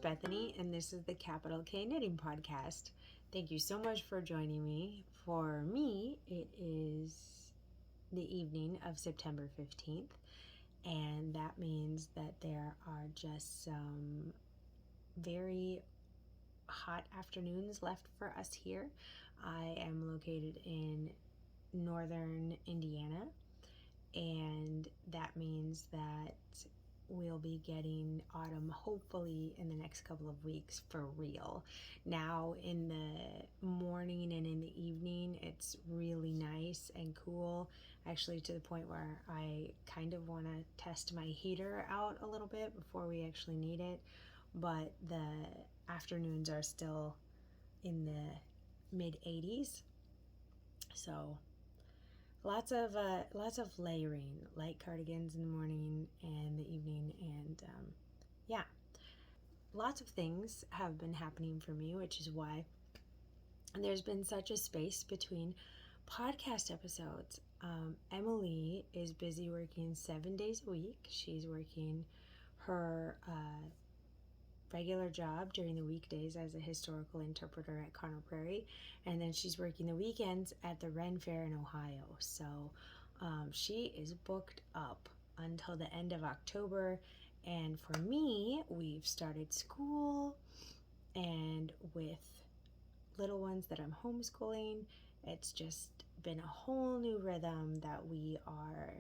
Bethany, and this is the Capital K Knitting Podcast. Thank you so much for joining me. For me, it is the evening of September 15th, and that means that there are just some very hot afternoons left for us here. I am located in northern Indiana, and that means that we'll be getting autumn hopefully in the next couple of weeks for real. Now in the morning and in the evening it's really nice and cool, actually to the point where I kind of want to test my heater out a little bit before we actually need it, but the afternoons are still in the mid 80s, so lots of layering, light cardigans in the morning and the evening, and lots of things have been happening for me, which is why there's been such a space between podcast episodes. Emily is busy working 7 days a week. She's working her regular job during the weekdays as a historical interpreter at Conner Prairie, and then she's working the weekends at the Ren Fair in Ohio. So she is booked up until the end of October, and for me, we've started school, and with little ones that I'm homeschooling, it's just been a whole new rhythm that we are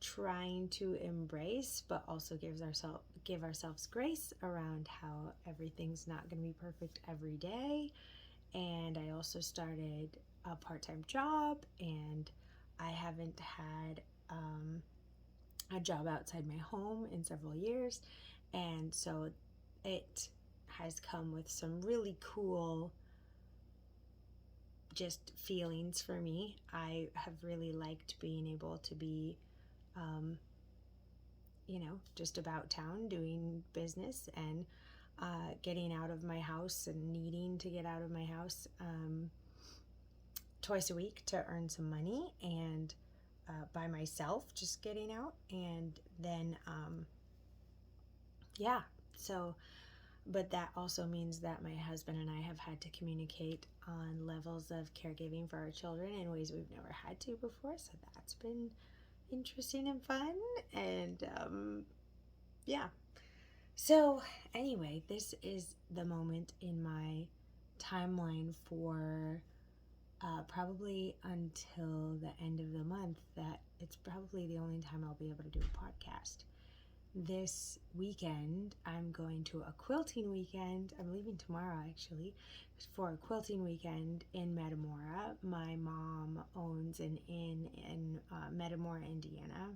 trying to embrace, but also give ourselves grace around how everything's not going to be perfect every day. And I also started a part-time job, and I haven't had a job outside my home in several years, and so it has come with some really cool just feelings for me. I have really liked being able to be just about town doing business, and getting out of my house and needing to get out of my house twice a week to earn some money, and by myself just getting out, and then but that also means that my husband and I have had to communicate on levels of caregiving for our children in ways we've never had to before, so that's been interesting and fun. And so anyway, this is the moment in my timeline for probably until the end of the month that it's probably the only time I'll be able to do a podcast. This weekend, I'm going to a quilting weekend. I'm leaving tomorrow, actually, for a quilting weekend in Metamora. My mom owns an inn in Metamora, Indiana,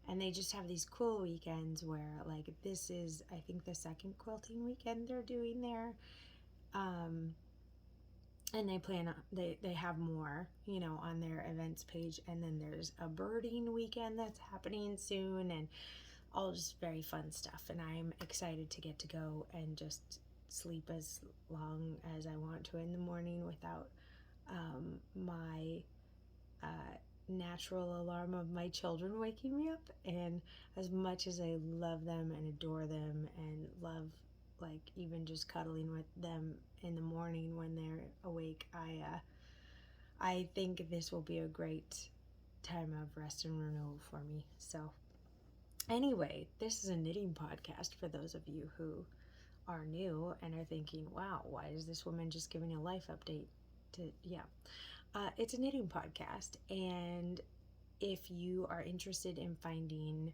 and they just have these cool weekends where, like, this is, I think, the second quilting weekend they're doing there. And they have more, on their events page. And then there's a birding weekend that's happening soon, and all just very fun stuff. And I'm excited to get to go and just sleep as long as I want to in the morning without my natural alarm of my children waking me up. And as much as I love them and adore them and love, like, even just cuddling with them in the morning when they're awake, I think this will be a great time of rest and renewal for me. So anyway, this is a knitting podcast for those of you who are new and are thinking, wow, why is this woman just giving a life update? It's a knitting podcast, and if you are interested in finding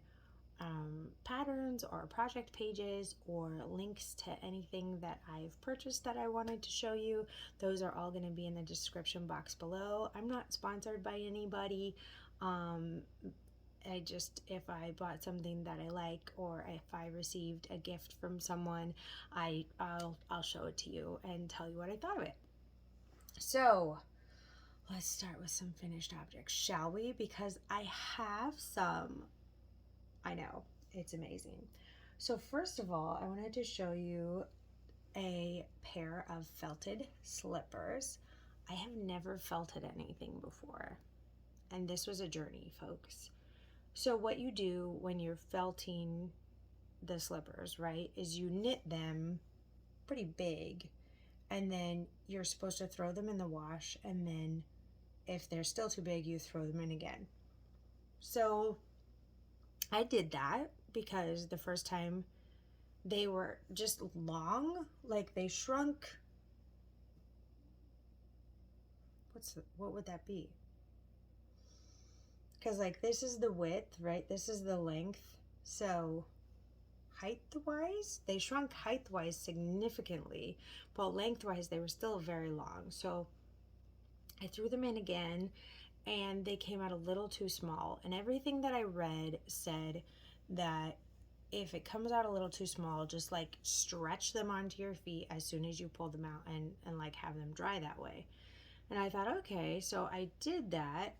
patterns or project pages or links to anything that I've purchased that I wanted to show you, those are all going to be in the description box below. I'm not sponsored by anybody. If I bought something that I like, or if I received a gift from someone, I'll show it to you and tell you what I thought of it. So let's start with some finished objects, shall we? Because I have some. I know, it's amazing. So first of all, I wanted to show you a pair of felted slippers. I have never felted anything before, and this was a journey, folks. So what you do when you're felting the slippers, right, is you knit them pretty big, and then you're supposed to throw them in the wash, and then if they're still too big, you throw them in again. So I did that because the first time they were just long, like they shrunk. What would that be? Because like this is the width, right? This is the length. So height-wise, they shrunk height-wise significantly, but length-wise they were still very long. So I threw them in again, and they came out a little too small. And everything that I read said that if it comes out a little too small, just like stretch them onto your feet as soon as you pull them out, and like have them dry that way. And I thought, okay, so I did that,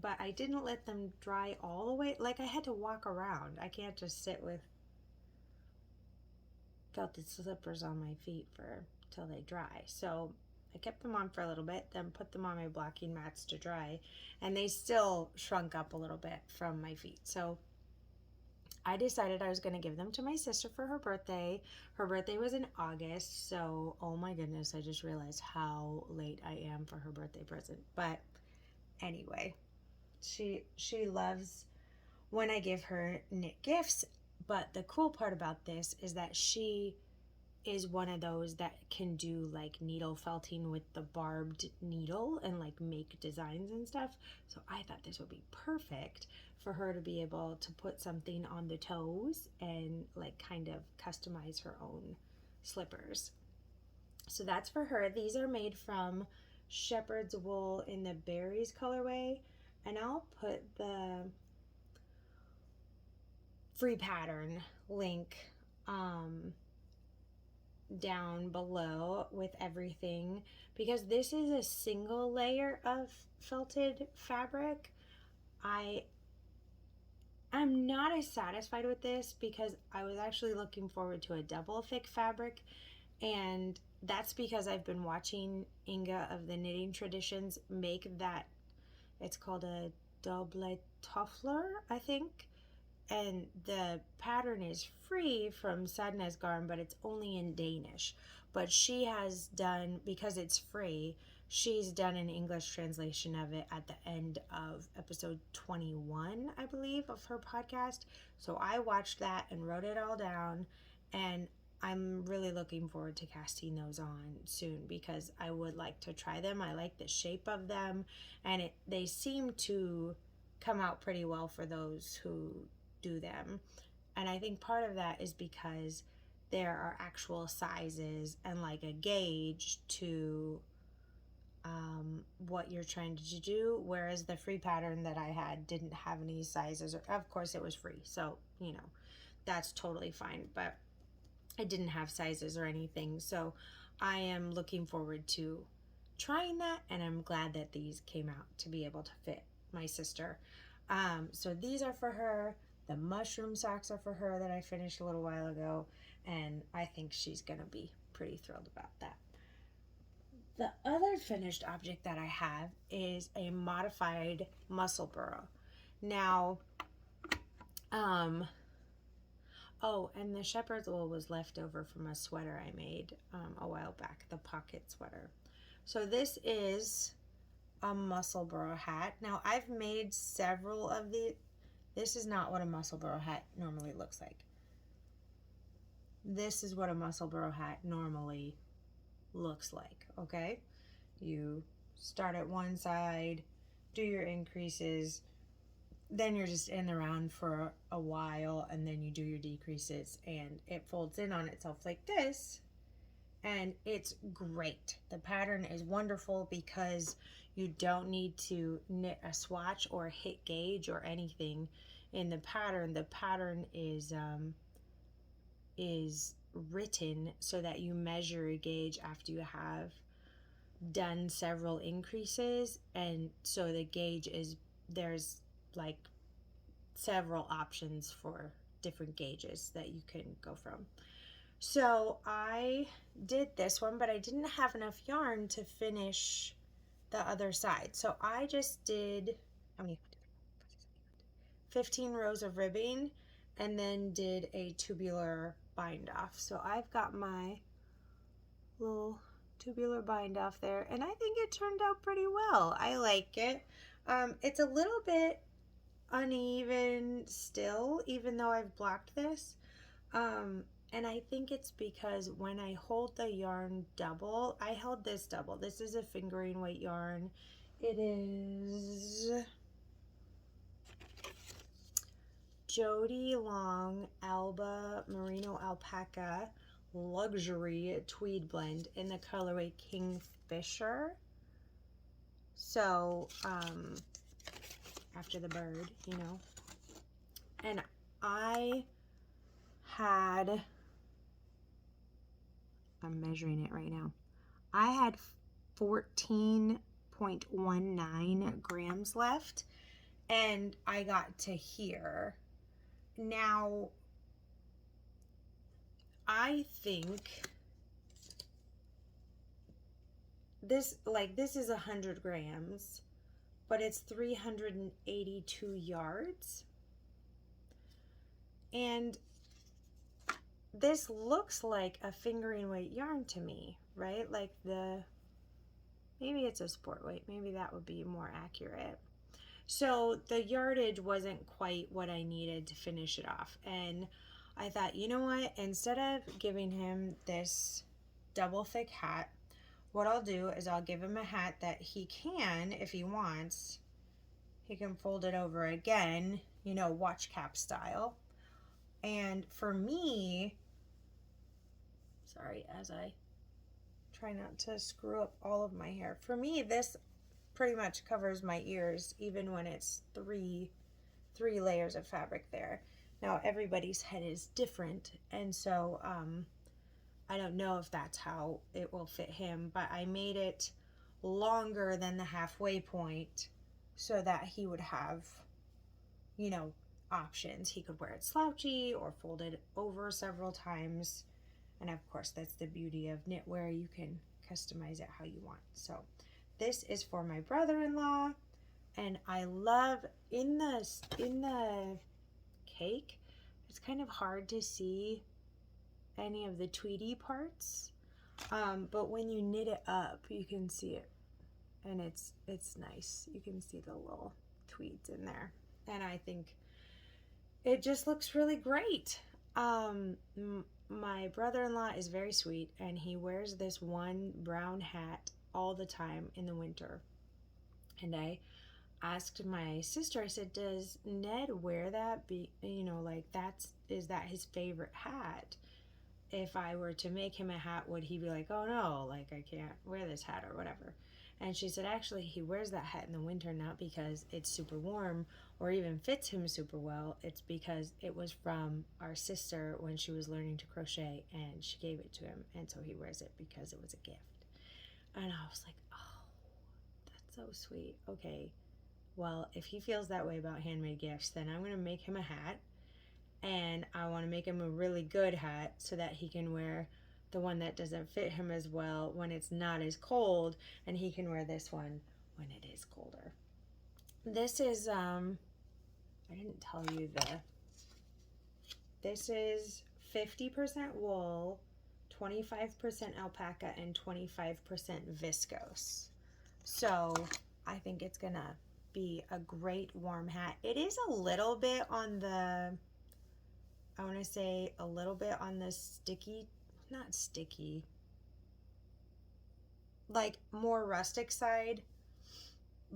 but I didn't let them dry all the way. Like I had to walk around. I can't just sit with felted slippers on my feet till they dry. So I kept them on for a little bit, then put them on my blocking mats to dry, and they still shrunk up a little bit from my feet. So I decided I was going to give them to my sister for her birthday. Her birthday was in August, so oh my goodness, I just realized how late I am for her birthday present. But anyway, she loves when I give her knit gifts, but the cool part about this is that she is one of those that can do like needle felting with the barbed needle and like make designs and stuff. So I thought this would be perfect for her to be able to put something on the toes and like kind of customize her own slippers. So that's for her. These are made from shepherd's wool in the berries colorway, and I'll put the free pattern link down below with everything, because this is a single layer of felted fabric. I'm not as satisfied with this because I was actually looking forward to a double thick fabric, and that's because I've been watching Inga of the Knitting Traditions make that. It's called a double toffler, I think, and the pattern is free from Sadness Garn, but it's only in Danish. But she has done, because it's free, she's done an English translation of it at the end of episode 21, I believe, of her podcast. So I watched that and wrote it all down, and I'm really looking forward to casting those on soon because I would like to try them. I like the shape of them, and they seem to come out pretty well for those who do them. And I think part of that is because there are actual sizes and like a gauge to what you're trying to do, whereas the free pattern that I had didn't have any sizes. Of course it was free, so that's totally fine, but it didn't have sizes or anything. So I am looking forward to trying that, and I'm glad that these came out to be able to fit my sister. So these are for her. The mushroom socks are for her that I finished a little while ago, and I think she's gonna be pretty thrilled about that. The other finished object that I have is a modified muscle burrow. Now, oh, and the shepherd's wool was left over from a sweater I made a while back, the pocket sweater. So this is a muscle burrow hat. Now, I've made several of these. This is not what a muscle burrow hat normally looks like. This is what a muscle burrow hat normally looks like, okay? You start at one side, do your increases, then you're just in the round for a while, and then you do your decreases, and it folds in on itself like this, and it's great. The pattern is wonderful because you don't need to knit a swatch or hit gauge or anything in the pattern. The pattern is written so that you measure a gauge after you have done several increases, and so the gauge is, there's like several options for different gauges that you can go from. So I did this one, but I didn't have enough yarn to finish the other side. So I just did, how many? 15 rows of ribbing, and then did a tubular bind off. So I've got my little tubular bind off there, and I think it turned out pretty well. I like it. It's a little bit uneven still, even though I've blocked this. And I think it's because when I hold the yarn double, I held this double. This is a fingering weight yarn. It is Jody Long Alba Merino Alpaca Luxury Tweed Blend in the colorway Kingfisher. So, after the bird, you know. And I'm measuring it right now. I had 14.19 grams left, and I got to here. Now, I think this is 100 grams, but it's 382 yards. And this looks like a fingering weight yarn to me, right? Like maybe it's a sport weight. Maybe that would be more accurate. So the yardage wasn't quite what I needed to finish it off. And I thought, you know what? Instead of giving him this double thick hat, what I'll do is I'll give him a hat that he can, if he wants, he can fold it over again, you know, watch cap style. And for me, sorry, as I try not to screw up all of my hair. For me, this pretty much covers my ears, even when it's three layers of fabric there. Now, everybody's head is different, and so I don't know if that's how it will fit him, but I made it longer than the halfway point so that he would have, you know, options. He could wear it slouchy or fold it over several times. And of course, that's the beauty of knitwear. You can customize it how you want. So this is for my brother-in-law, and I love in the cake, it's kind of hard to see any of the tweedy parts, but when you knit it up, you can see it, and it's nice. You can see the little tweeds in there, and I think it just looks really great. My brother-in-law is very sweet, and he wears this one brown hat all the time in the winter. And I asked my sister, I said, does Ned wear that? Is that his favorite hat? If I were to make him a hat, would he be like, oh no, like I can't wear this hat or whatever? And she said, actually, he wears that hat in the winter, not because it's super warm or even fits him super well. It's because it was from our sister when she was learning to crochet, and she gave it to him. And so he wears it because it was a gift. And I was like, oh, that's so sweet. Okay, well, if he feels that way about handmade gifts, then I'm going to make him a hat. And I want to make him a really good hat so that he can wear the one that doesn't fit him as well when it's not as cold, and he can wear this one when it is colder. This is, I didn't tell you this is 50% wool, 25% alpaca, and 25% viscose. So I think it's gonna be a great warm hat. It is a little bit on the, I want to say a little bit on the sticky, not sticky, like more rustic side,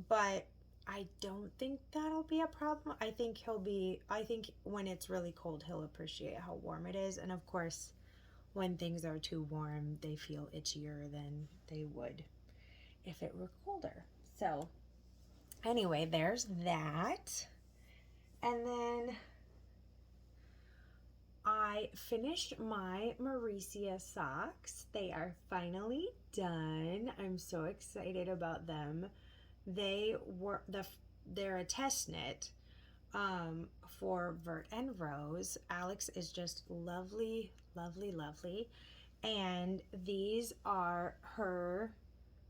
but I don't think that'll be a problem. I think when it's really cold, he'll appreciate how warm it is. And of course, when things are too warm, they feel itchier than they would if it were colder. So anyway, there's that. And then I finished my Mauricia socks. They are finally done. I'm so excited about them. They're a test knit for Vert and Rose. Alex is just lovely, lovely, lovely. And these are her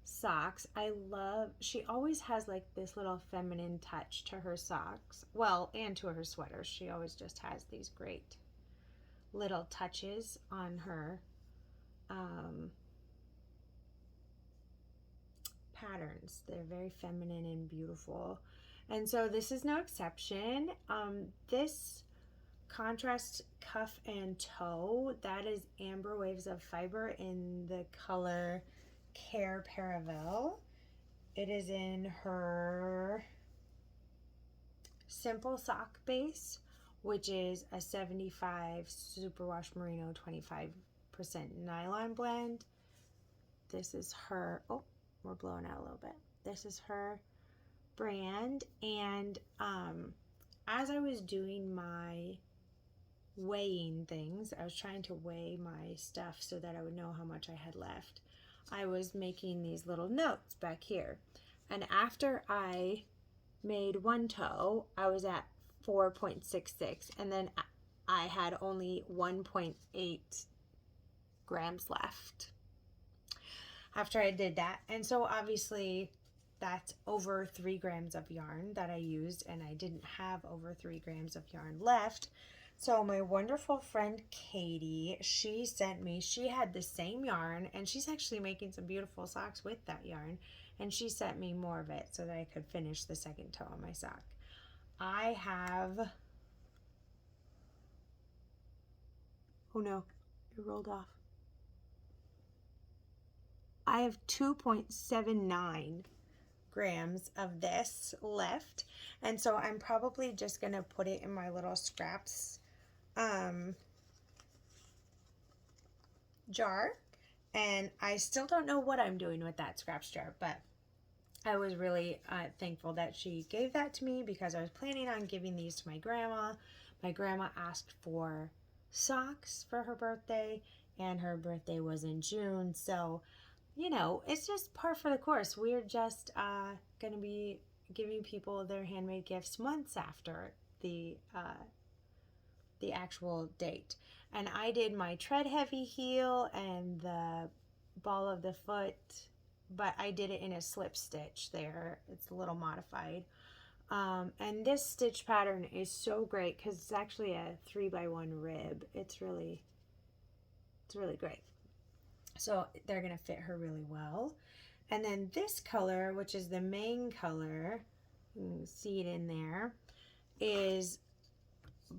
socks. I love, she always has like this little feminine touch to her socks. Well, and to her sweaters. She always just has these great little touches on her patterns. They're very feminine and beautiful. And so this is no exception. This contrast cuff and toe, that is Amber Waves of Fiber in the color Care Paravel. It is in her simple sock base, which is a 75 superwash merino, 25% nylon blend. This is her, oh, we're blowing out a little bit. This is her brand. And as I was doing my weighing things, I was trying to weigh my stuff so that I would know how much I had left. I was making these little notes back here. And after I made one toe, I was at 4.66, and then I had only 1.8 grams left after I did that. And so obviously that's over 3 grams of yarn that I used, and I didn't have over 3 grams of yarn left. So my wonderful friend Katie, she sent me, she had the same yarn, and she's actually making some beautiful socks with that yarn, and she sent me more of it so that I could finish the second toe on my sock. I have, oh no, it rolled off. I have 2.79 grams of this left, and so I'm probably just gonna put it in my little scraps jar, and I still don't know what I'm doing with that scraps jar, but I was really thankful that she gave that to me, because I was planning on giving these to my grandma. My grandma asked for socks for her birthday, and her birthday was in June, so you know, it's just par for the course. We're just going to be giving people their handmade gifts months after the actual date. And I did my tread heavy heel and the ball of the foot, but I did it in a slip stitch there. It's a little modified. And this stitch pattern is so great because it's actually a 3x1 rib. It's really great. So they're going to fit her really well. And then this color, which is the main color, you can see it in there, is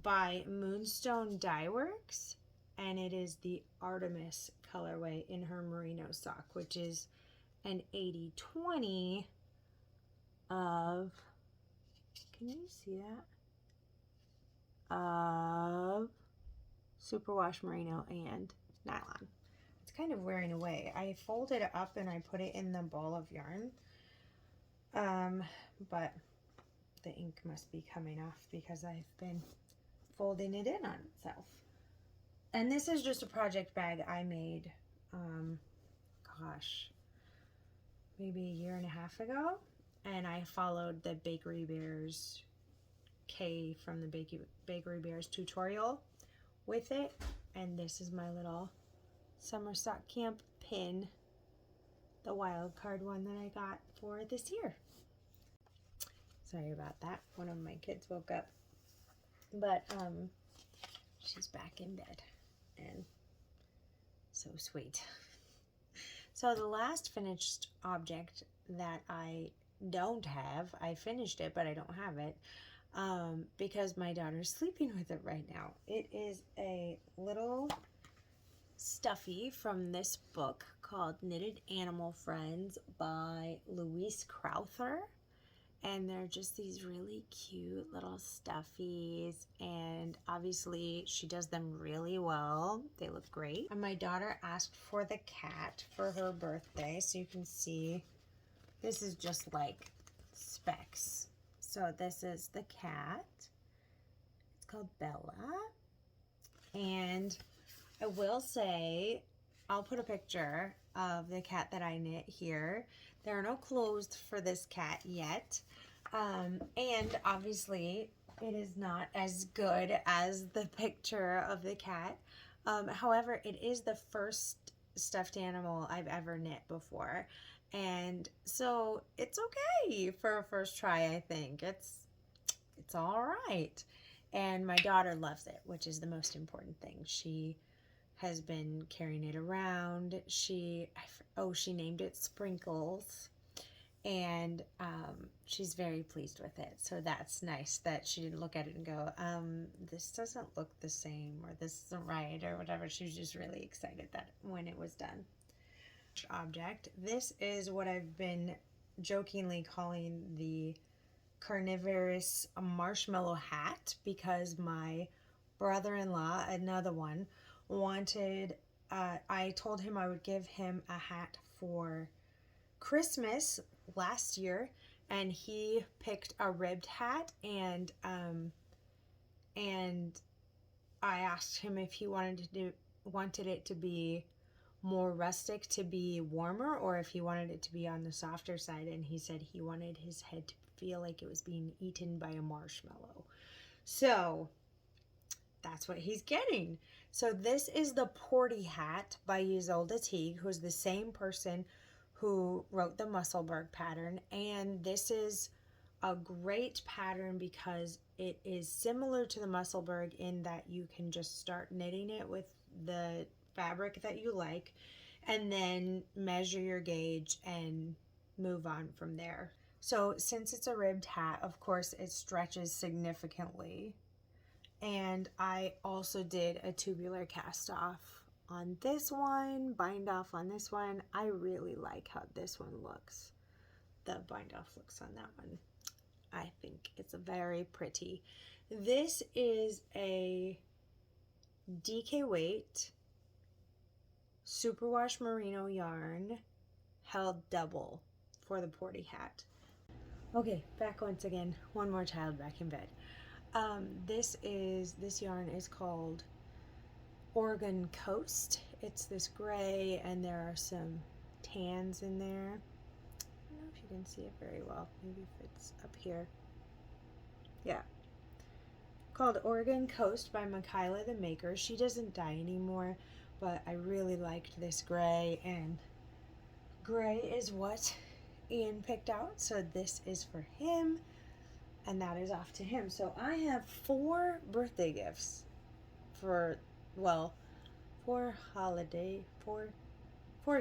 by Moonstone Dye Works, and it is the Artemis colorway in her merino sock, which is an 80-20 of, can you see that? Of superwash merino and nylon. Kind of wearing away. I folded it up and I put it in the ball of yarn, but the ink must be coming off because I've been folding it in on itself. And this is just a project bag I made, gosh, maybe a year and a half ago, and I followed the Bakery Bears K from the Bakery Bears tutorial with it, and this is my little Somerset Camp pin, the wild card one that I got for this year. Sorry about that. One of my kids woke up, but she's back in bed, and so sweet. So the last finished object that I don't have, I finished it, but I don't have it because my daughter's sleeping with it right now. It is a little stuffy from this book called Knitted Animal Friends by Louise Crowther, and they're just these really cute little stuffies, and obviously she does them really well. They look great. And my daughter asked for the cat for her birthday, so you can see this is just like specs. So this is the cat. It's called Bella, and I will say, I'll put a picture of the cat that I knit here. There are no clothes for this cat yet. And obviously, it is not as good as the picture of the cat. However, it is the first stuffed animal I've ever knit before. And so it's okay for a first try, I think. It's all right. And my daughter loves it, which is the most important thing. She has been carrying it around. She named it Sprinkles, and she's very pleased with it. So that's nice that she didn't look at it and go, this doesn't look the same, or this isn't right, or whatever. She was just really excited that when it was done. Object. This is what I've been jokingly calling the carnivorous marshmallow hat, because my brother-in-law, another one, wanted, I told him I would give him a hat for Christmas last year, and he picked a ribbed hat, and I asked him if he wanted it to be more rustic, to be warmer, or if he wanted it to be on the softer side, and he said he wanted his head to feel like it was being eaten by a marshmallow. So that's what he's getting. So this is the Porty hat by Isolde Teague, who's the same person who wrote the Musselberg pattern. And this is a great pattern because it is similar to the Musselberg in that you can just start knitting it with the fabric that you like, and then measure your gauge and move on from there. So since it's a ribbed hat, of course it stretches significantly. And I also did a tubular cast off on this one, bind off on this one. I really like how this one looks. The bind off looks on that one. I think it's very pretty. This is a DK weight superwash merino yarn held double for the Porty hat. Okay, back once again. One more child back in bed. This yarn is called Oregon Coast. It's this gray, and there are some tans in there. I don't know if you can see it very well. Maybe if it's up here. Yeah. Called Oregon Coast by Michaela the Maker. She doesn't dye anymore, but I really liked this gray, and gray is what Ian picked out, so this is for him, and that is off to him. So I have 4 birthday gifts for, well, 4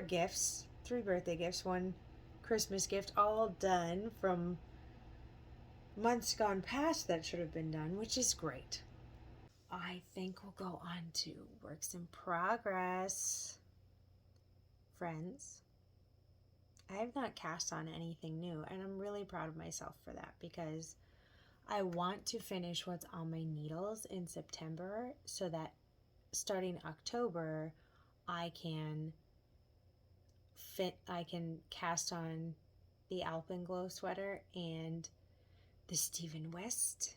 gifts, 3 birthday gifts, 1 Christmas gift, all done from months gone past that should have been done, which is great. I think we'll go on to works in progress. Friends, I have not cast on anything new, and I'm really proud of myself for that, because I want to finish what's on my needles in September so that starting October I can cast on the Alpenglow sweater and the Stephen West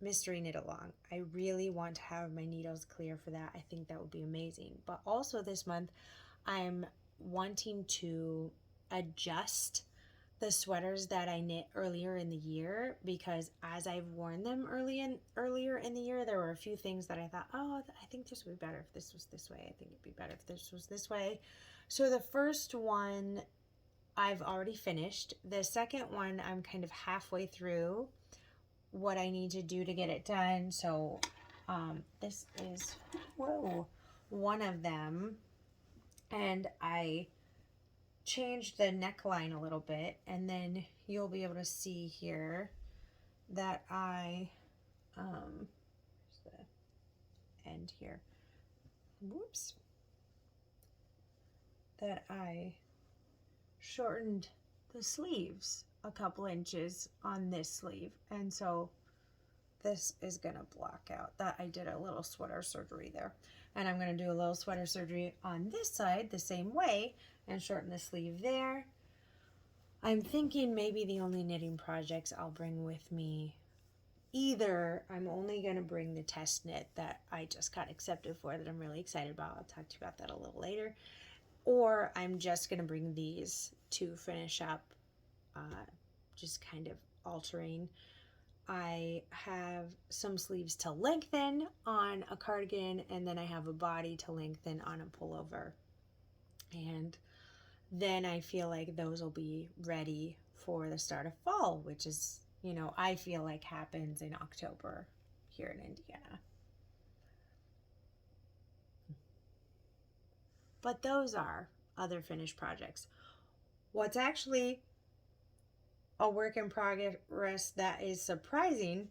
mystery knit along. I really want to have my needles clear for that. I think that would be amazing. But also this month I'm wanting to adjust the sweaters that I knit earlier in the year, because as I've worn them earlier in the year, there were a few things that I thought, oh, I think this would be better if this was this way. I think it'd be better if this was this way. So the first one I've already finished. The second one I'm kind of halfway through what I need to do to get it done. So this is one of them, and I changed the neckline a little bit, and then you'll be able to see here that I where's the end here, whoops, that I shortened the sleeves a couple inches on this sleeve, and so this is gonna block out that I did a little sweater surgery there, and I'm gonna do a little sweater surgery on this side the same way and shorten the sleeve there. I'm thinking maybe the only knitting projects I'll bring with me, either I'm only gonna bring the test knit that I just got accepted for that I'm really excited about, I'll talk to you about that a little later, or I'm just gonna bring these to finish up just kind of altering I have some sleeves to lengthen on a cardigan, and then I have a body to lengthen on a pullover. And then I feel like those will be ready for the start of fall, which is, I feel like happens in October here in Indiana. But those are other finished projects. What's actually a work in progress that is surprising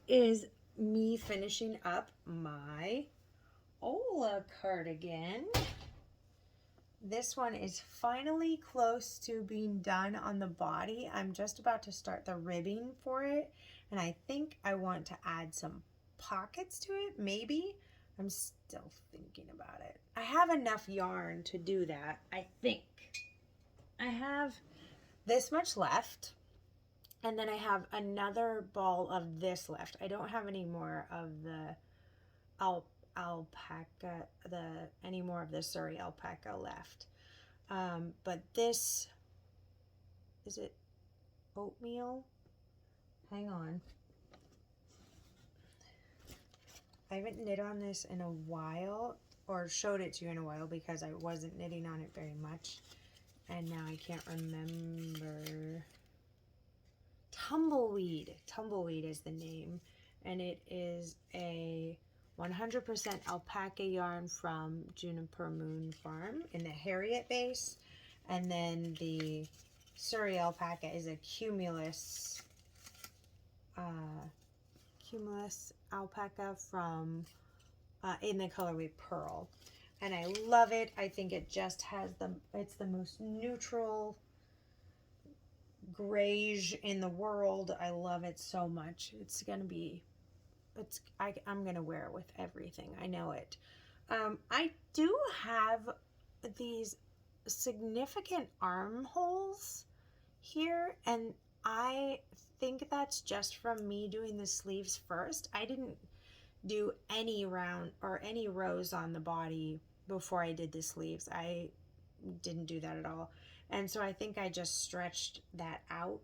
is me finishing up my Ola cardigan. This one is finally close to being done on the body. I'm just about to start the ribbing for it, and I think I want to add some pockets to it, maybe. I'm still thinking about it. I have enough yarn to do that, I think. I have this much left, and then I have another ball of this left. I don't have any more of the alpaca, any more of the Surrey alpaca left. But this, is it oatmeal? Hang on. I haven't knit on this in a while, or showed it to you in a while, because I wasn't knitting on it very much. And now I can't remember. Tumbleweed. Tumbleweed is the name. And it is a 100% alpaca yarn from Juniper Moon Farm in the Harriet base. And then the Surrey alpaca is a cumulus alpaca from in the colorway Pearl. And I love it. I think it just has it's the most neutral grayish in the world. I love it so much. I'm gonna wear it with everything. I know it. I do have these significant armholes here, and I think that's just from me doing the sleeves first. I didn't do any round or any rows on the body before I did the sleeves. I didn't do that at all. And so I think I just stretched that out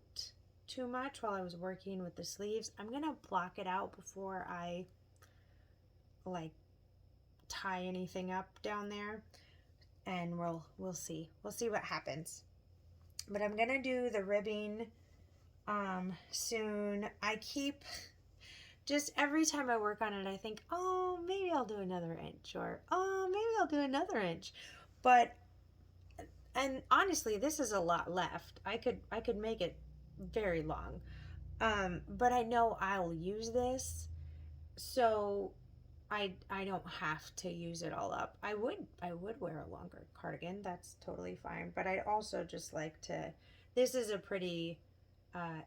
too much while I was working with the sleeves. I'm gonna block it out before I tie anything up down there, and we'll see what happens. But I'm gonna do the ribbing soon. I keep just every time I work on it, I think, oh, maybe I'll do another inch, or oh, maybe I'll do another inch. And honestly, this is a lot left. I could make it very long. But I know I'll use this, so I don't have to use it all up. I would wear a longer cardigan. That's totally fine. But I'd also just like to. This is a pretty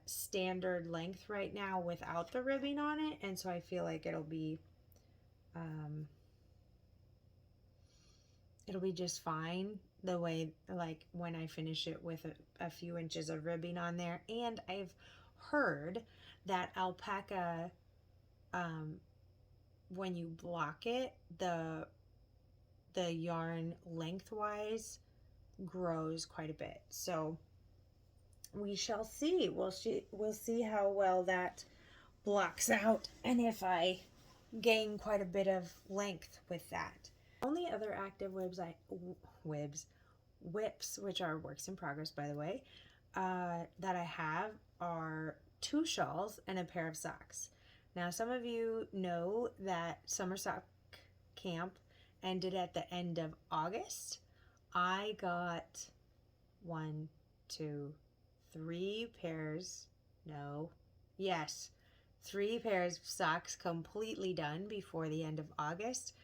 standard length right now without the ribbing on it, and so I feel like it'll be just fine the way, like, when I finish it with a few inches of ribbing on there. And I've heard that alpaca, when you block it, the yarn lengthwise grows quite a bit. So we shall see. We'll see how well that blocks out, and if I gain quite a bit of length with that. Only other active whips, which are works in progress, by the way, that I have are 2 shawls and a pair of socks. Now, some of you know that Somerset Camp ended at the end of August. I got 3 pairs of socks completely done before the end of August.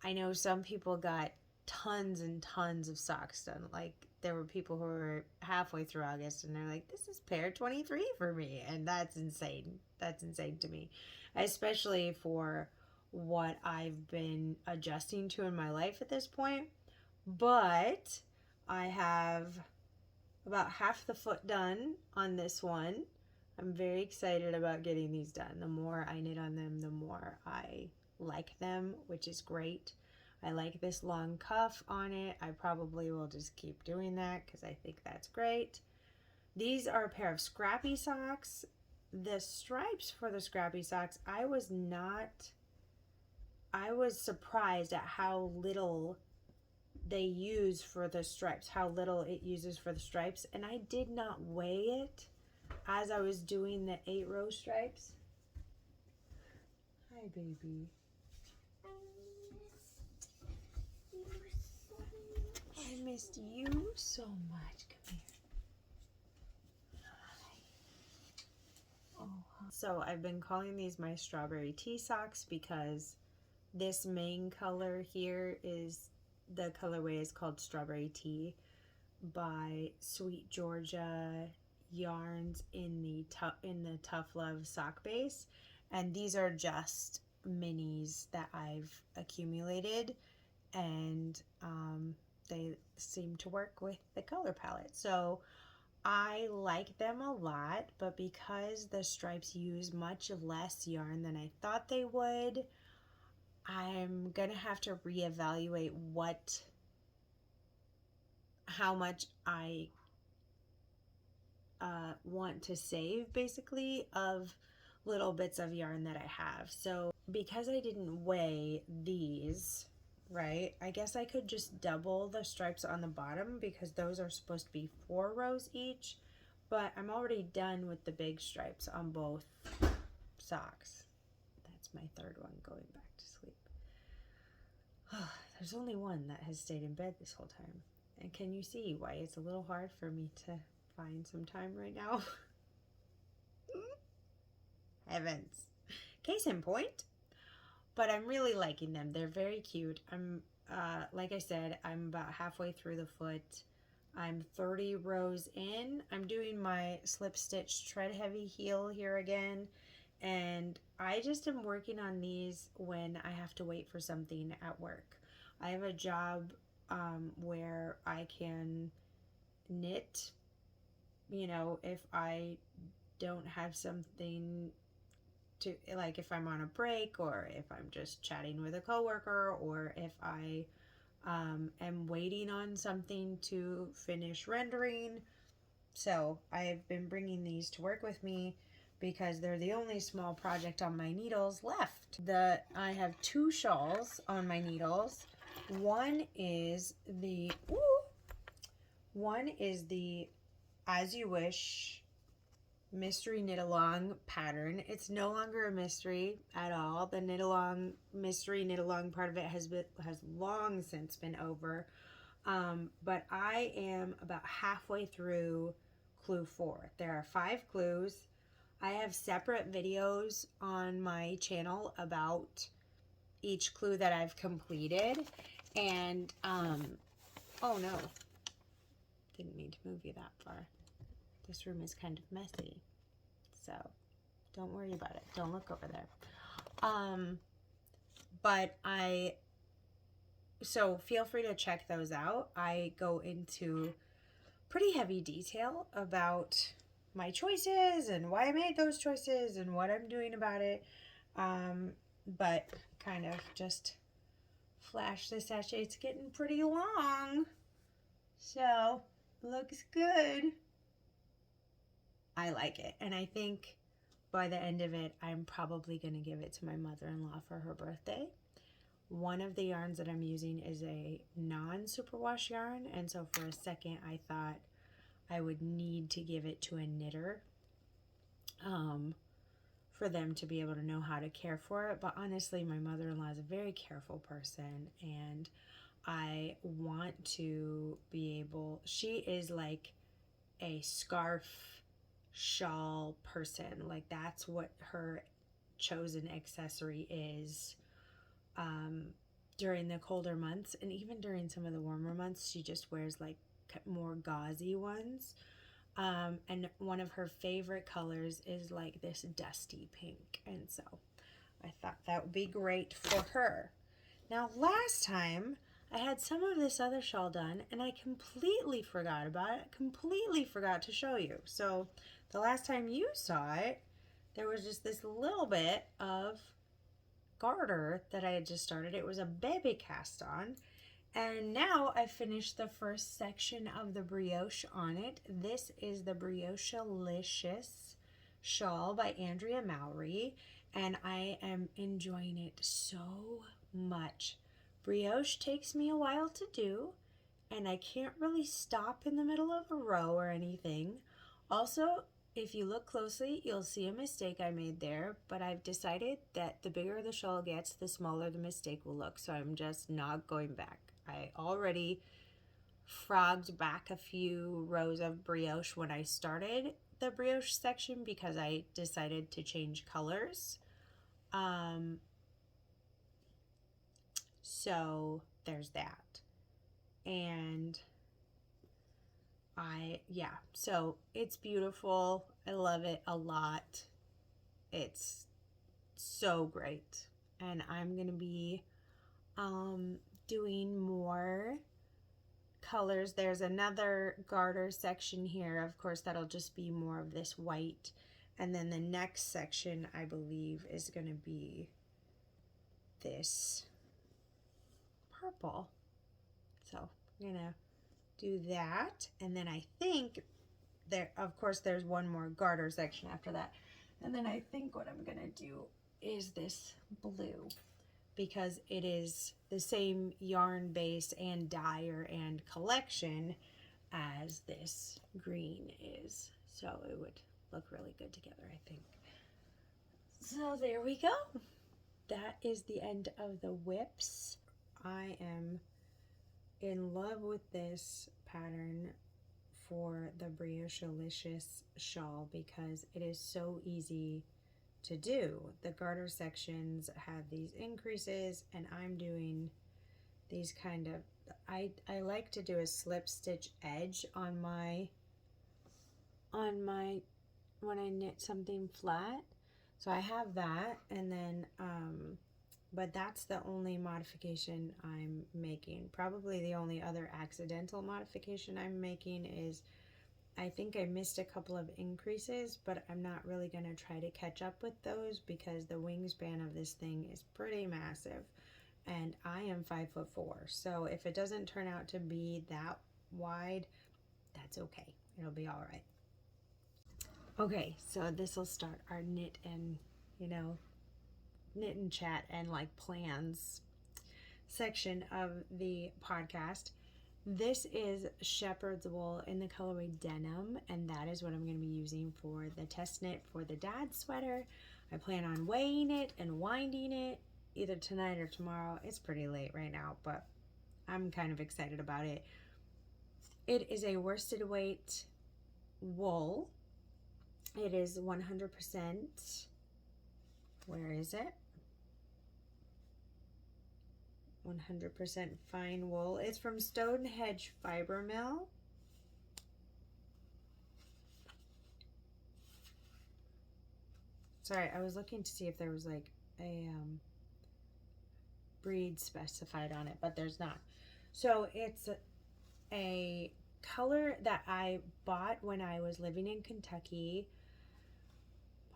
I know some people got tons and tons of socks done. Like, there were people who were halfway through August and they're like, this is pair 23 for me. And that's insane. That's insane to me, especially for what I've been adjusting to in my life at this point. But I have about half the foot done on this one. I'm very excited about getting these done. The more I knit on them, the more I like them, which is great. I like this long cuff on it. I probably will just keep doing that because I think that's great. These are a pair of scrappy socks. the stripes for the scrappy socks, I was surprised at how little they use for the stripes, how little it uses for the stripes. And I did not weigh it as I was doing the 8-row stripes. Hi, baby. I missed you so much. Come here. Hi. Oh. So I've been calling these my strawberry tea socks because this main color here is, the colorway is called Strawberry Tea by Sweet Georgia yarns in the Tough Love sock base, and these are just minis that I've accumulated, and they seem to work with the color palette. So I like them a lot, but because the stripes use much less yarn than I thought they would, I'm gonna have to reevaluate how much I want to save, basically, of little bits of yarn that I have. So because I didn't weigh these, right, I guess I could just double the stripes on the bottom because those are supposed to be 4 rows each, but I'm already done with the big stripes on both socks. That's my third one going back to sleep. There's only one that has stayed in bed this whole time. And can you see why it's a little hard for me to find some time right now? Heavens. Case in point. But I'm really liking them. They're very cute. I'm, like I said, I'm about halfway through the foot. I'm 30 rows in. I'm doing my slip stitch tread heavy heel here again. And I just am working on these when I have to wait for something at work. I have a job where I can knit, you know, if I don't have something to, like if I'm on a break, or if I'm just chatting with a coworker, or if I am waiting on something to finish rendering. So I've been bringing these to work with me because they're the only small project on my needles left. I have 2 shawls on my needles. One is the As You Wish mystery knit along pattern. It's no longer a mystery at all. The mystery knit along part of it has long since been over. But I am about halfway through clue 4. There are 5 clues. I have separate videos on my channel about each clue that I've completed. And, oh no, didn't mean to move you that far. This room is kind of messy, so don't worry about it. Don't look over there. So feel free to check those out. I go into pretty heavy detail about my choices and why I made those choices and what I'm doing about it. But kind of just flash this at you. It's getting pretty long, so looks good. I like it, and I think by the end of it, I'm probably going to give it to my mother-in-law for her birthday. One of the yarns that I'm using is a non-superwash yarn, and so for a second I thought I would need to give it to a knitter for them to be able to know how to care for it. But honestly, my mother-in-law is a very careful person, and I want to be able, she is like a scarf shawl person. Like that's what her chosen accessory is during the colder months, and even during some of the warmer months she just wears like more gauzy ones. And one of her favorite colors is like this dusty pink, and so I thought that would be great for her. Now last time I had some of this other shawl done and I completely forgot about it, completely forgot to show you. So the last time you saw it, there was just this little bit of garter that I had just started. It was a baby cast on, and now I finished the first section of the brioche on it. This is the Briochealicious shawl by Andrea Mowry, and I am enjoying it so much. Brioche takes me a while to do, and I can't really stop in the middle of a row or anything. Also, if you look closely, you'll see a mistake I made there, but I've decided that the bigger the shawl gets, the smaller the mistake will look, so I'm just not going back. I already frogged back a few rows of brioche when I started the brioche section because I decided to change colors. So there's that. And so it's beautiful. I love it a lot. It's so great. And I'm going to be doing more colors. There's another garter section here. Of course, that'll just be more of this white. And then the next section, I believe, is going to be this purple. So I'm going to do that. And then I think of course, there's one more garter section after that. And then I think what I'm going to do is this blue, because it is the same yarn base and dyer and collection as this green is. So it would look really good together, I think. So there we go. That is the end of the whips. I am in love with this pattern for the Briochealicious shawl because it is so easy to do. The garter sections have these increases, and I'm doing these kind of, I like to do a slip stitch edge on my when I knit something flat. So I have that, and then but that's the only modification I'm making. Probably the only other accidental modification I'm making is I think I missed a couple of increases, but I'm not really going to try to catch up with those because the wingspan of this thing is pretty massive, and I am 5'4". So if it doesn't turn out to be that wide, that's okay. It'll be all right. Okay, so this will start our knit and, knit and chat and like plans section of the podcast. This is shepherd's wool in the colorway denim, and that is what I'm going to be using for the test knit for the dad's sweater. I plan on weighing it and winding it either tonight or tomorrow. It's pretty late right now, but I'm kind of excited about it. It is a worsted weight wool. It is 100%, where is it? 100% fine wool. It's from Stonehenge Fiber Mill. Sorry, I was looking to see if there was like a breed specified on it, but there's not. So it's a color that I bought when I was living in Kentucky,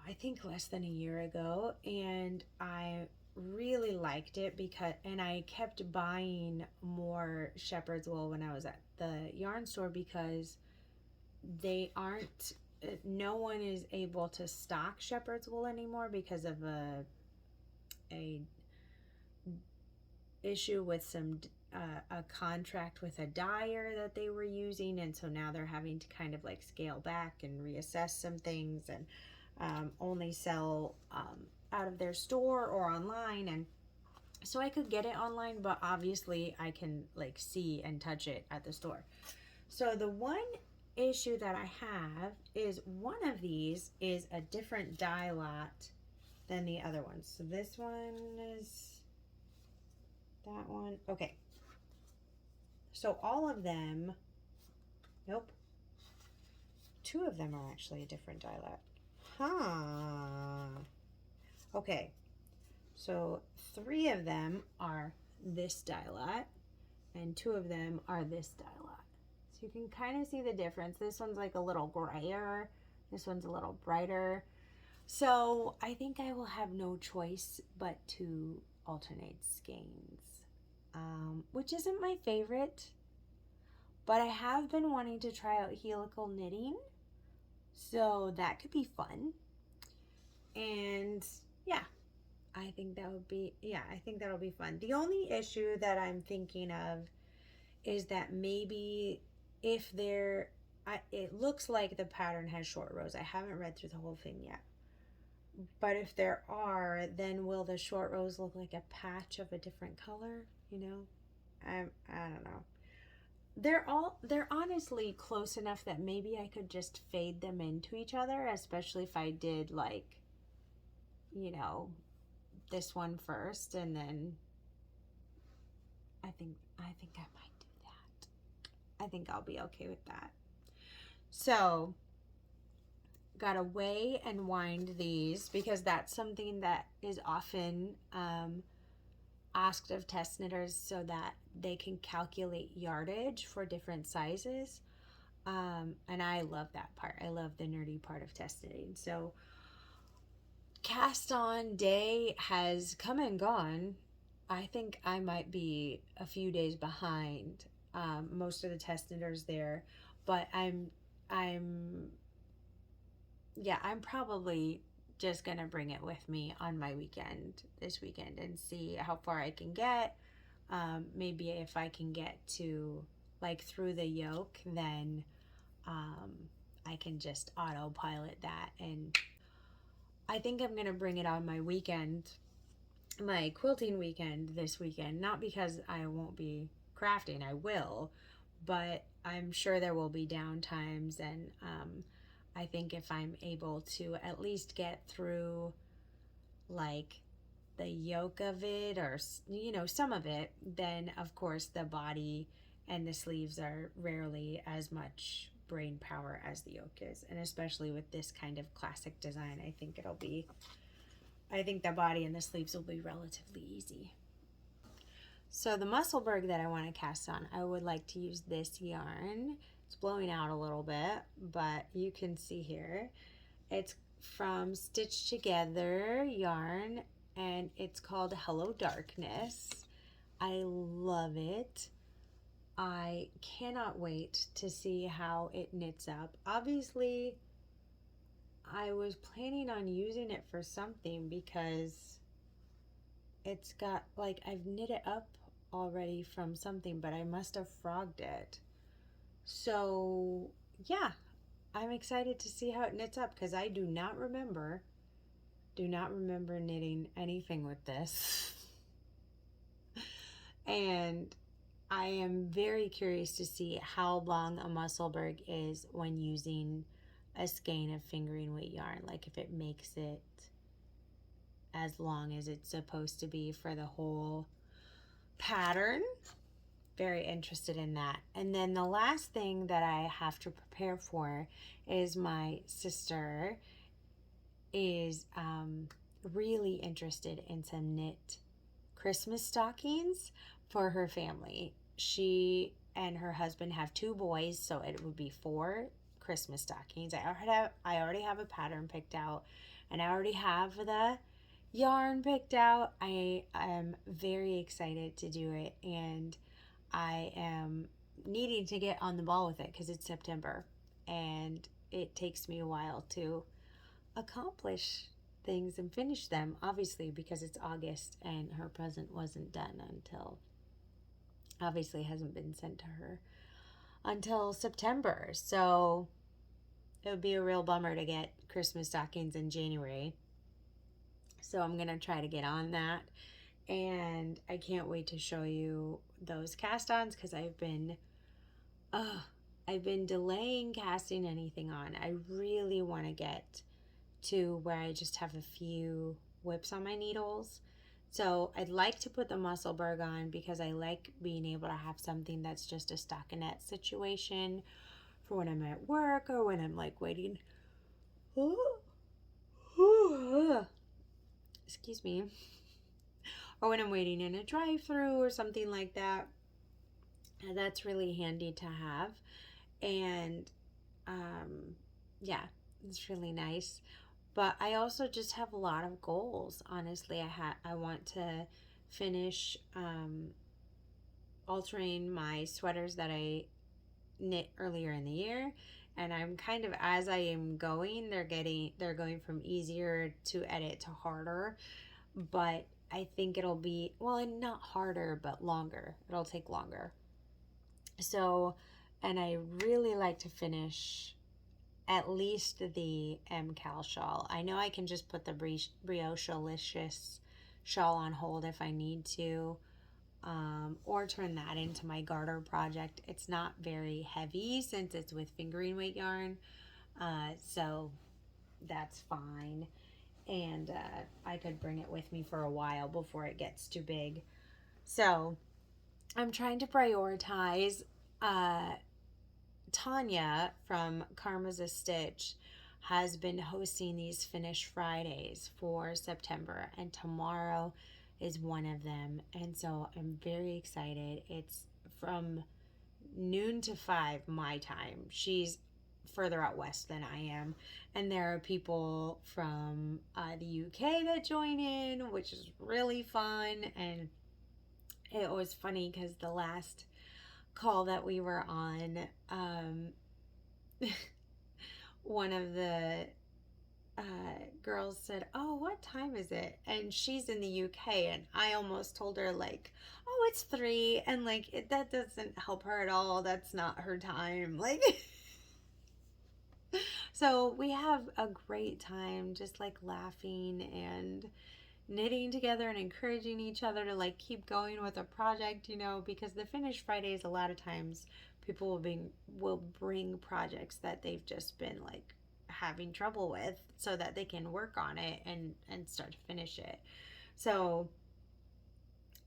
I think less than a year ago, and I really liked it and I kept buying more shepherd's wool when I was at the yarn store because no one is able to stock shepherd's wool anymore because of a issue with a contract with a dyer that they were using, and so now they're having to kind of like scale back and reassess some things and only sell out of their store or online. And so I could get it online, but obviously I can like see and touch it at the store. So the one issue that I have is one of these is a different dye lot than the other ones. So this one is that one. Okay. So all of them, nope. 2 of them are actually a different dye lot. Okay, so 3 of them are this dye lot, and 2 of them are this dye lot. So you can kind of see the difference. This one's like a little grayer, this one's a little brighter. So I think I will have no choice but to alternate skeins, which isn't my favorite, but I have been wanting to try out helical knitting. So that could be fun. And yeah, I think that'll be fun. The only issue that I'm thinking of is that maybe if there, it looks like the pattern has short rows. I haven't read through the whole thing yet. But if there are, then will the short rows look like a patch of a different color? You know, I don't know. They're honestly close enough that maybe I could just fade them into each other, especially if I did like, you know, this one first and then I think I might do that. I think I'll be okay with that. So, gotta weigh and wind these because that's something that is often asked of test knitters so that they can calculate yardage for different sizes. And I love that part. I love the nerdy part of test knitting. So cast on day has come and gone. I think I might be a few days behind most of the test knitters there, but I'm probably just gonna bring it with me on my weekend this weekend and see how far I can get. Maybe if I can get to like through the yoke, then I can just autopilot that. And I think I'm gonna bring it on my weekend, my quilting weekend this weekend. Not because I won't be crafting, I will, but I'm sure there will be down times, and I think if I'm able to at least get through like the yoke of it, or you know, some of it, then of course the body and the sleeves are rarely as much brain power as the yoke is. And especially with this kind of classic design, I think the body and the sleeves will be relatively easy. So the Musselberg that I want to cast on, I would like to use this yarn. It's blowing out a little bit, but you can see here, it's from Stitch Together yarn, and it's called Hello Darkness. I love it. I cannot wait to see how it knits up. Obviously, I was planning on using it for something because it's got, like, I've knit it up already from something, but I must have frogged it. So, yeah, I'm excited to see how it knits up because I do not remember knitting anything with this. And I am very curious to see how long a Musselberg is when using a skein of fingering weight yarn, like if it makes it as long as it's supposed to be for the whole pattern. Very interested in that. And then the last thing that I have to prepare for is my sister is really interested in some knit Christmas stockings for her family. She and her husband have 2 boys, so it would be 4 Christmas stockings. I already have a pattern picked out, and I already have the yarn picked out. I am very excited to do it, and I am needing to get on the ball with it because it's September, and it takes me a while to accomplish things and finish them, obviously, because it's August and her present wasn't done until, obviously hasn't been sent to her until September. So it would be a real bummer to get Christmas stockings in January. So I'm gonna try to get on that, and I can't wait to show you those cast-ons because I've been delaying casting anything on. I really want to get to where I just have a few whips on my needles. So I'd like to put the Musselberg on because I like being able to have something that's just a stockinette situation for when I'm at work or when I'm like waiting. Excuse me. Or when I'm waiting in a drive-through or something like that. That's really handy to have. And yeah, it's really nice. But I also just have a lot of goals. Honestly, I want to finish altering my sweaters that I knit earlier in the year, And I'm kind of, as I am going, they're going from easier to edit to harder. But I think it'll be, well, not harder, but longer. It'll take longer. So, and I really like to finish at least the MCal shawl. I know I can just put the Briochealicious shawl on hold if I need to, or turn that into my garter project. It's not very heavy since it's with fingering weight yarn, so that's fine. And I could bring it with me for a while before it gets too big. So I'm trying to prioritize. Tanya from Karma's a Stitch has been hosting these Finish Fridays for September, and tomorrow is one of them. And so I'm very excited. It's from noon to 5 my time. She's further out west than I am, and there are people from the UK that join in, which is really fun. And it was funny because the last call that we were on, one of the girls said, "Oh, what time is it?" And she's in the UK, and I almost told her, like, "Oh, it's 3," and like that doesn't help her at all. That's not her time. Like, so we have a great time, just like laughing and knitting together and encouraging each other to like keep going with a project, because the Finish Fridays, a lot of times people will bring projects that they've just been like having trouble with so that they can work on it and start to finish it. So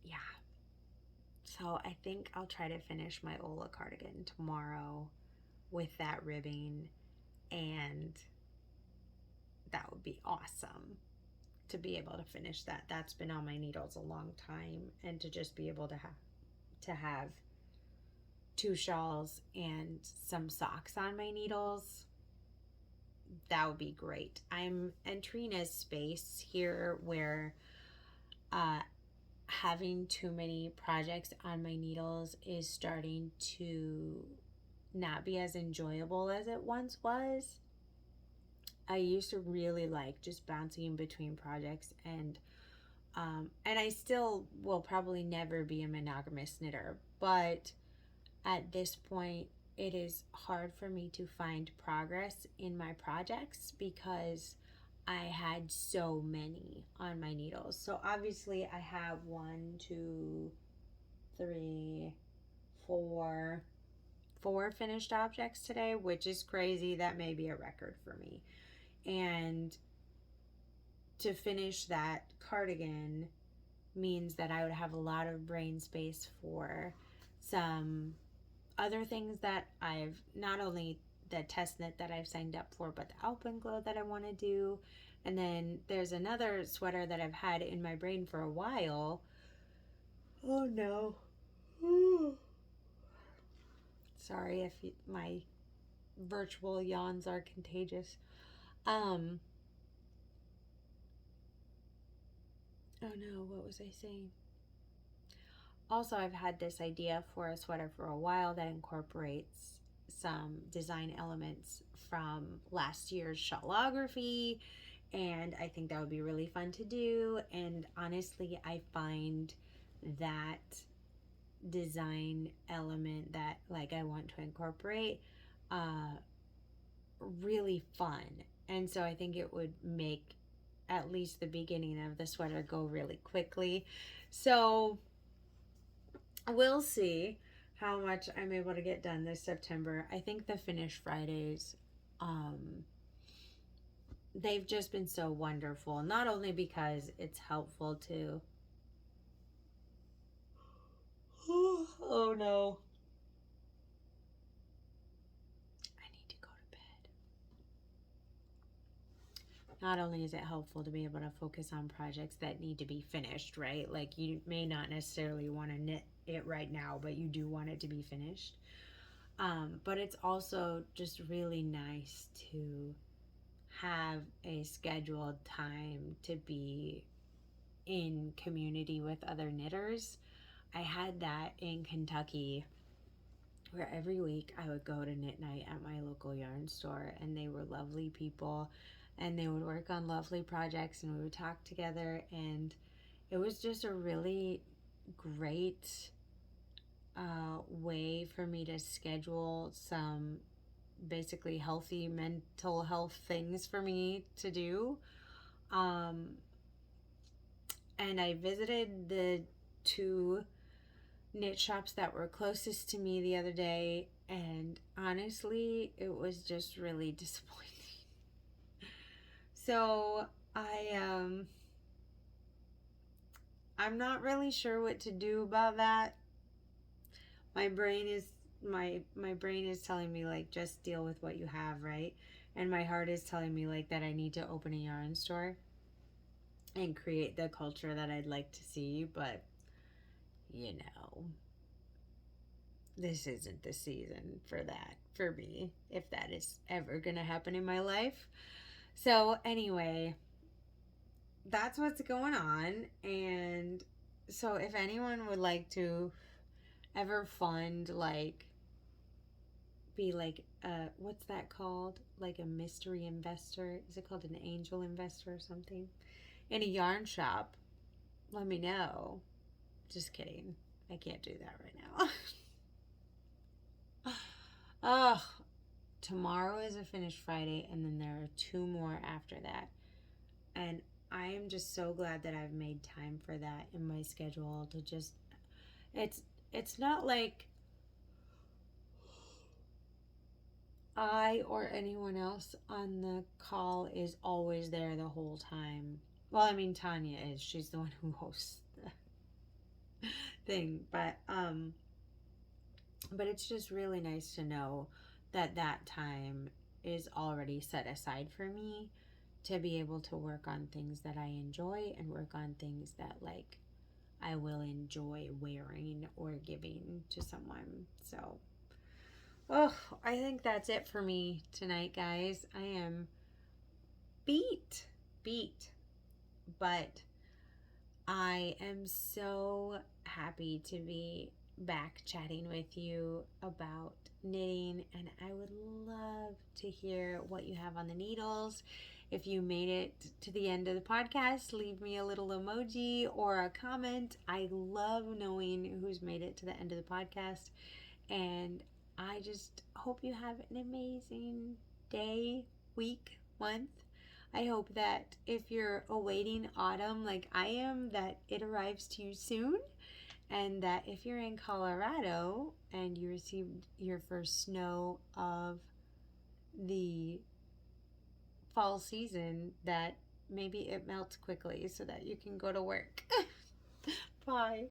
yeah, so I think I'll try to finish my Ola cardigan tomorrow with that ribbing, and that would be awesome to be able to finish that. That's been on my needles a long time, and to just be able to have 2 shawls and some socks on my needles, that would be great. I'm entering a space here where having too many projects on my needles is starting to not be as enjoyable as it once was. I used to really like just bouncing between projects, and I still will probably never be a monogamous knitter, but at this point it is hard for me to find progress in my projects because I had so many on my needles. So obviously I have 1, 2, 3, 4 finished objects today, which is crazy. That may be a record for me. And to finish that cardigan means that I would have a lot of brain space for some other things that I've, not only the test knit that I've signed up for, but the alpenglow that I want to do. And then there's another sweater that I've had in my brain for a while. Oh no. Sorry if my virtual yawns are contagious. Oh no, what was I saying? Also, I've had this idea for a sweater for a while that incorporates some design elements from last year's shawlography, and I think that would be really fun to do. And honestly, I find that design element that like I want to incorporate really fun, and so I think it would make at least the beginning of the sweater go really quickly. So we'll see how much I'm able to get done this September. I think the Finish Fridays, they've just been so wonderful, not only because it's helpful to oh no, I need to go to bed. Not only is it helpful to be able to focus on projects that need to be finished, right? Like you may not necessarily want to knit it right now, but you do want it to be finished. But it's also just really nice to have a scheduled time to be in community with other knitters. I had that in Kentucky where every week I would go to knit night at my local yarn store, and they were lovely people, and they would work on lovely projects, and we would talk together, and it was just a really great way for me to schedule some basically healthy mental health things for me to do. Um, and I visited the two knit shops that were closest to me the other day, and honestly, it was just really disappointing. So I'm not really sure what to do about that. My brain is my brain is telling me like just deal with what you have, right? And my heart is telling me like that I need to open a yarn store and create the culture that I'd like to see, but you know, this isn't the season for that for me, if that is ever going to happen in my life. So, anyway, that's what's going on. And so, if anyone would like to ever fund, like, be like, what's that called? Like a mystery investor? Is it called an angel investor or something? In a yarn shop, let me know. Just kidding. I can't do that right now. Oh, tomorrow is a finished Friday, and then there are 2 more after that. And I am just so glad that I've made time for that in my schedule to just it's not like I or anyone else on the call is always there the whole time. Well, I mean Tanya is. She's the one who hosts the thing, but it's just really nice to know that that time is already set aside for me to be able to work on things that I enjoy and work on things that like I will enjoy wearing or giving to someone. So, oh, I think that's it for me tonight, guys. I am beat, but I am so happy to be back chatting with you about knitting, and I would love to hear what you have on the needles. If you made it to the end of the podcast, leave me a little emoji or a comment. I love knowing who's made it to the end of the podcast, and I just hope you have an amazing day, week, month. I hope that if you're awaiting autumn like I am, that it arrives to you soon. And that if you're in Colorado and you received your first snow of the fall season, that maybe it melts quickly so that you can go to work. Bye.